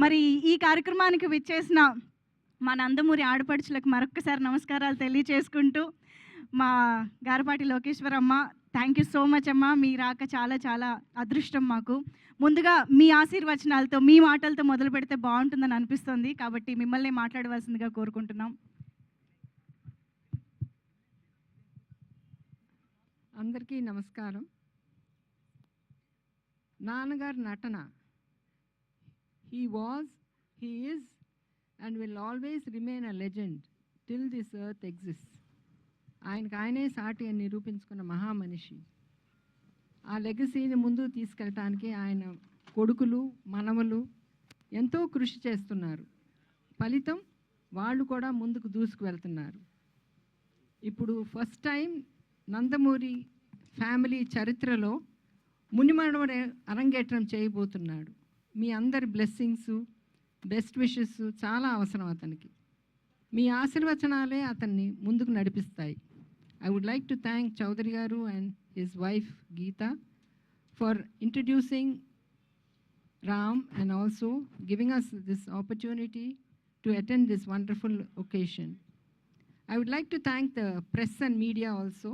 మరి ఈ కార్యక్రమానికి విచ్చేసిన మా నందమూరి ఆడపడుచులకు మరొక్కసారి నమస్కారాలు తెలియచేసుకుంటూ, మా Garapati Lokeshwaramma, thank you so much అమ్మ. మీ రాక చాలా చాలా అదృష్టం మాకు. ముందుగా మీ ఆశీర్వచనాలతో, మీ మాటలతో మొదలు పెడితే బాగుంటుందని అనిపిస్తుంది. కాబట్టి మిమ్మల్ని మాట్లాడవలసిందిగా కోరుకుంటున్నాం. అందరికీ నమస్కారం. నాన్నగారి నటన, he was, he is and will always remain a legend till this earth exists. ఆయనకు ఆయనే సాటి అని నిరూపించుకున్న మహామనిషి. ఆ లెగసీని ముందుకు తీసుకెళ్ళటానికి ఆయన కొడుకులు, మనవలు ఎంతో కృషి చేస్తున్నారు. ఫలితం వాళ్ళు కూడా ముందుకు దూసుకు వెళ్తున్నారు. ఇప్పుడు ఫస్ట్ టైం నందమూరి ఫ్యామిలీ చరిత్రలో మునిమనవడు అరంగేట్రం చేయబోతున్నాడు. మీ అందరి బ్లెస్సింగ్స్, బెస్ట్ విషెస్ చాలా అవసరం అతనికి. మీ ఆశీర్వచనాలే అతన్ని ముందుకు నడిపిస్తాయి. I would like to thank Chaudhary Garu and his wife Geeta for introducing Ram and also giving us this opportunity to attend this wonderful occasion. I would like to thank the press and media also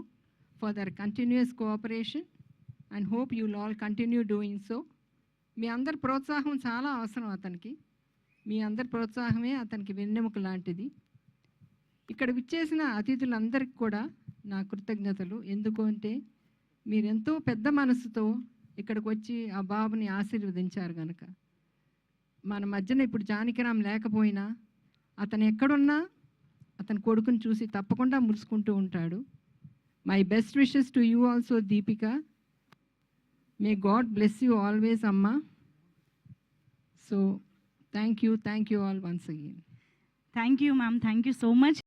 for their continuous cooperation and hope you will all continue doing so. మీ అందరి ప్రోత్సాహం చాలా అవసరం అతనికి. మీ అందరి ప్రోత్సాహమే అతనికి వెన్నెముక లాంటిది. ఇక్కడ విచ్చేసిన అతిథులందరికీ కూడా నా కృతజ్ఞతలు. ఎందుకు అంటే మీరెంతో పెద్ద మనసుతో ఇక్కడికి వచ్చి ఆ బాబుని ఆశీర్వదించారు కనుక. మన మధ్యన ఇప్పుడు జానకిరామ్ లేకపోయినా అతను ఎక్కడున్నా అతని కొడుకుని చూసి తప్పకుండా మురుసుకుంటూ ఉంటాడు. My best wishes to you also Deepika. May God bless you always అమ్మా. So thank you all once again. Thank you ma'am, thank you so much.